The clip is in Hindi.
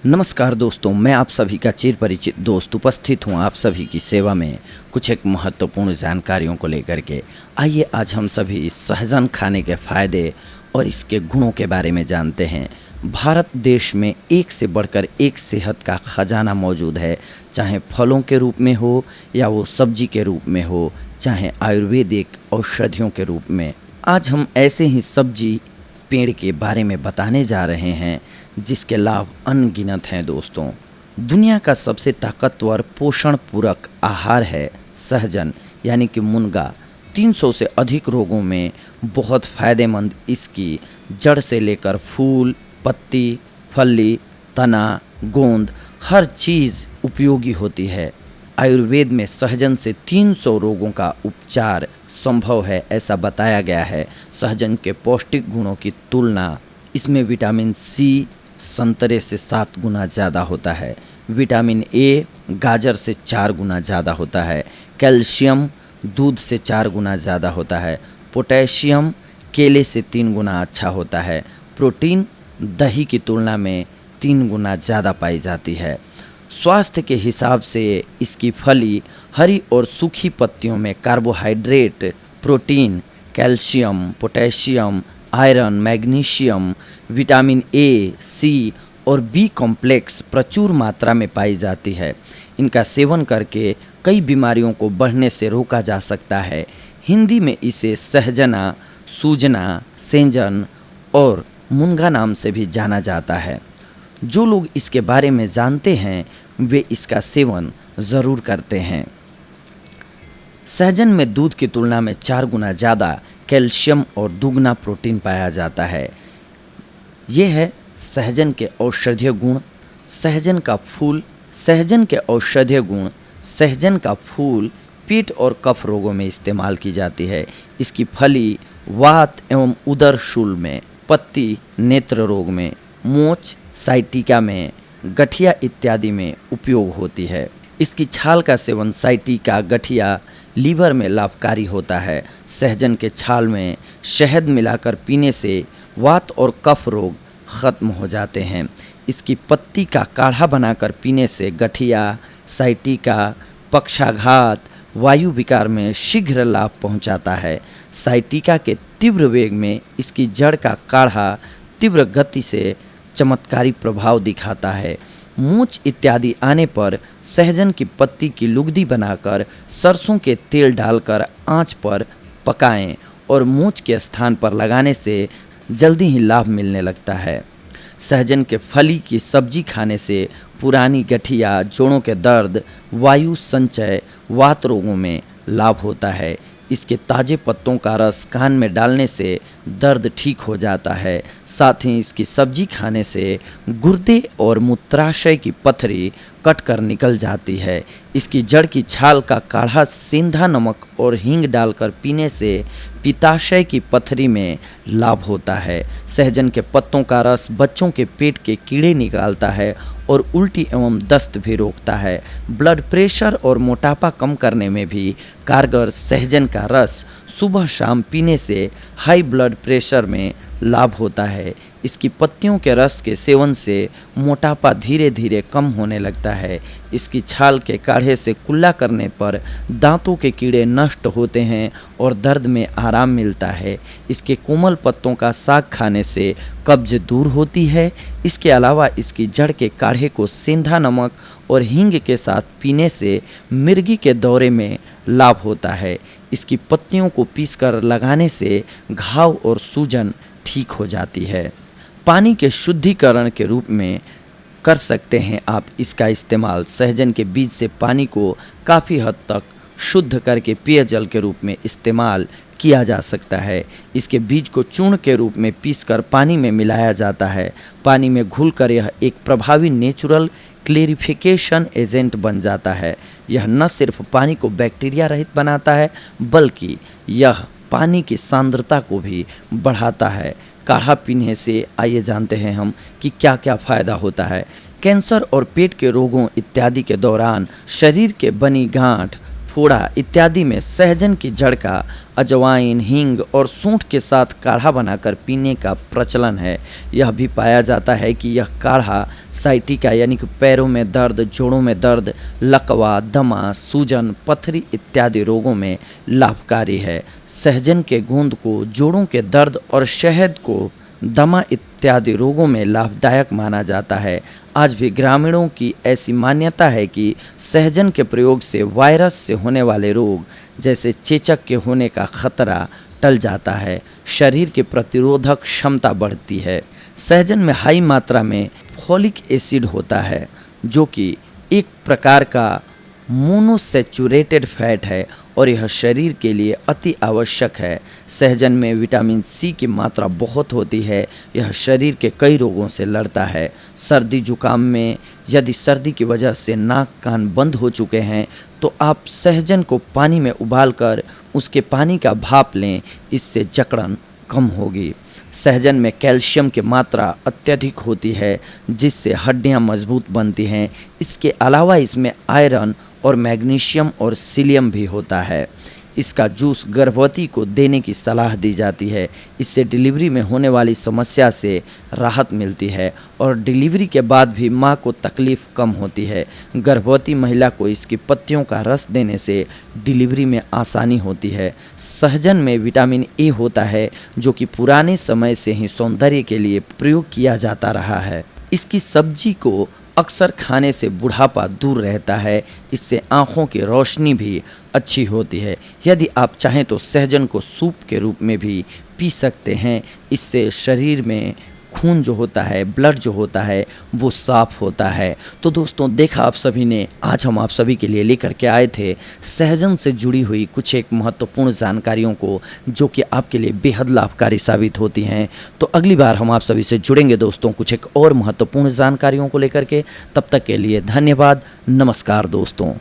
नमस्कार दोस्तों, मैं आप सभी का चिर परिचित दोस्त उपस्थित हूँ आप सभी की सेवा में कुछ एक महत्वपूर्ण जानकारियों को लेकर के। आइए आज हम सभी इस सहजन खाने के फायदे और इसके गुणों के बारे में जानते हैं। भारत देश में एक से बढ़कर एक सेहत का खजाना मौजूद है, चाहे फलों के रूप में हो या वो सब्जी के रूप में हो, चाहे आयुर्वेदिक औषधियों के रूप में। आज हम ऐसे ही सब्जी पेड़ के बारे में बताने जा रहे हैं जिसके लाभ अनगिनत हैं दोस्तों। दुनिया का सबसे ताकतवर पोषण पूरक आहार है सहजन यानी कि मुनगा। 300 से अधिक रोगों में बहुत फायदेमंद इसकी जड़ से लेकर फूल, पत्ती, फली, तना, गोंद हर चीज़ उपयोगी होती है। आयुर्वेद में सहजन से 300 रोगों का उपचार संभव है ऐसा बताया गया है। सहजन के पौष्टिक गुणों की तुलना इसमें विटामिन सी संतरे से 7 गुना ज़्यादा होता है, विटामिन ए गाजर से 4 गुना ज़्यादा होता है, कैल्शियम दूध से 4 गुना ज़्यादा होता है, पोटेशियम केले से 3 गुना अच्छा होता है, प्रोटीन दही की तुलना में 3 गुना ज़्यादा पाई जाती है। स्वास्थ्य के हिसाब से इसकी फली हरी और सूखी पत्तियों में carbohydrate, protein, calcium, potassium, iron, magnesium, vitamin A, C और बी कॉम्प्लेक्स प्रचुर मात्रा में पाई जाती है। इनका सेवन करके कई बीमारियों को बढ़ने से रोका जा सकता है। हिंदी में इसे सहजना, सूजना, सेंजन और मुनगा नाम से भी जाना जाता है। जो लोग इसके बारे में जानते हैं वे इसका सेवन ज़रूर करते हैं। सहजन में दूध की तुलना में 4 गुना ज़्यादा कैल्शियम और दुगना प्रोटीन पाया जाता है। ये है सहजन के औषधीय गुण। सहजन का फूल, सहजन के औषधीय गुण। सहजन का फूल पेट और कफ रोगों में इस्तेमाल की जाती है। इसकी फली वात एवं उदर शूल में, पत्ती नेत्र रोग में, मोच साइटिका में, गठिया इत्यादि में उपयोग होती है। इसकी छाल का सेवन साइटिका, गठिया, लीवर में लाभकारी होता है। सहजन के छाल में शहद मिलाकर पीने से वात और कफ रोग खत्म हो जाते हैं। इसकी पत्ती का काढ़ा बनाकर पीने से गठिया, साइटिका, पक्षाघात, वायु विकार में शीघ्र लाभ पहुंचाता है। साइटिका के तीव्र वेग में इसकी जड़ का काढ़ा तीव्र गति से चमत्कारी प्रभाव दिखाता है। मूंछ इत्यादि आने पर सहजन की पत्ती की लुगदी बनाकर सरसों के तेल डालकर आंच पर पकाएं और मूंछ के स्थान पर लगाने से जल्दी ही लाभ मिलने लगता है। सहजन के फली की सब्जी खाने से पुरानी गठिया, जोड़ों के दर्द, वायु संचय, वात रोगों में लाभ होता है। इसके ताज़े पत्तों का रस कान में डालने से दर्द ठीक हो जाता है। साथ ही इसकी सब्जी खाने से गुर्दे और मूत्राशय की पथरी कट कर निकल जाती है। इसकी जड़ की छाल का काढ़ा सेंधा नमक और हींग डालकर पीने से पित्ताशय की पथरी में लाभ होता है। सहजन के पत्तों का रस बच्चों के पेट के कीड़े निकालता है और उल्टी एवं दस्त भी रोकता है। ब्लड प्रेशर और मोटापा कम करने में भी कारगर सहजन का रस सुबह शाम पीने से हाई ब्लड प्रेशर में लाभ होता है। इसकी पत्तियों के रस के सेवन से मोटापा धीरे धीरे कम होने लगता है। इसकी छाल के काढ़े से कुल्ला करने पर दांतों के कीड़े नष्ट होते हैं और दर्द में आराम मिलता है। इसके कोमल पत्तों का साग खाने से कब्ज दूर होती है। इसके अलावा इसकी जड़ के काढ़े को सेंधा नमक और हींग के साथ पीने से मिर्गी के दौरे में लाभ होता है। इसकी पत्तियों को पीसकर लगाने से घाव और सूजन ठीक हो जाती है। पानी के शुद्धिकरण के रूप में कर सकते हैं आप इसका इस्तेमाल। सहजन के बीज से पानी को काफ़ी हद तक शुद्ध करके पेयजल के रूप में इस्तेमाल किया जा सकता है। इसके बीज को चूर्ण के रूप में पीसकर पानी में मिलाया जाता है। पानी में घुलकर यह एक प्रभावी नेचुरल क्लेरिफिकेशन एजेंट बन जाता है। यह न सिर्फ पानी को बैक्टीरिया रहित बनाता है बल्कि यह पानी की सांद्रता को भी बढ़ाता है। काढ़ा पीने से आइए जानते हैं हम कि क्या क्या फ़ायदा होता है। कैंसर और पेट के रोगों इत्यादि के दौरान शरीर के बनी गांठ, फोड़ा इत्यादि में सहजन की जड़ का अजवाइन, हींग और सूंठ के साथ काढ़ा बनाकर पीने का प्रचलन है। यह भी पाया जाता है कि यह काढ़ा साइटिका यानी कि पैरों में दर्द, जोड़ों में दर्द, लकवा, दमा, सूजन, पथरी इत्यादि रोगों में लाभकारी है। सहजन के गूंद को जोड़ों के दर्द और शहद को दमा इत्यादि रोगों में लाभदायक माना जाता है। आज भी ग्रामीणों की ऐसी मान्यता है कि सहजन के प्रयोग से वायरस से होने वाले रोग जैसे चेचक के होने का खतरा टल जाता है, शरीर की प्रतिरोधक क्षमता बढ़ती है। सहजन में हाई मात्रा में फॉलिक एसिड होता है जो कि एक प्रकार का मोनोसैचुरेटेड फैट है और यह शरीर के लिए अति आवश्यक है। सहजन में विटामिन सी की मात्रा बहुत होती है। यह शरीर के कई रोगों से लड़ता है। सर्दी जुकाम में यदि सर्दी की वजह से नाक कान बंद हो चुके हैं तो आप सहजन को पानी में उबालकर उसके पानी का भाप लें, इससे जकड़न कम होगी। सहजन में कैल्शियम की मात्रा अत्यधिक होती है जिससे हड्डियां मजबूत बनती हैं। इसके अलावा इसमें आयरन और मैग्नीशियम और सीलियम भी होता है। इसका जूस गर्भवती को देने की सलाह दी जाती है। इससे डिलीवरी में होने वाली समस्या से राहत मिलती है और डिलीवरी के बाद भी मां को तकलीफ़ कम होती है। गर्भवती महिला को इसकी पत्तियों का रस देने से डिलीवरी में आसानी होती है। सहजन में विटामिन ए होता है जो कि पुराने समय से ही सौंदर्य के लिए प्रयोग किया जाता रहा है। इसकी सब्जी को अक्सर खाने से बुढ़ापा दूर रहता है। इससे आँखों की रोशनी भी अच्छी होती है। यदि आप चाहें तो सहजन को सूप के रूप में भी पी सकते हैं। इससे शरीर में खून जो होता है, ब्लड जो होता है वो साफ होता है। तो दोस्तों देखा आप सभी ने, आज हम आप सभी के लिए लेकर के आए थे सहजन से जुड़ी हुई कुछ एक महत्वपूर्ण जानकारियों को जो कि आपके लिए बेहद लाभकारी साबित होती हैं। तो अगली बार हम आप सभी से जुड़ेंगे दोस्तों कुछ एक और महत्वपूर्ण जानकारियों को लेकर के। तब तक के लिए धन्यवाद। नमस्कार दोस्तों।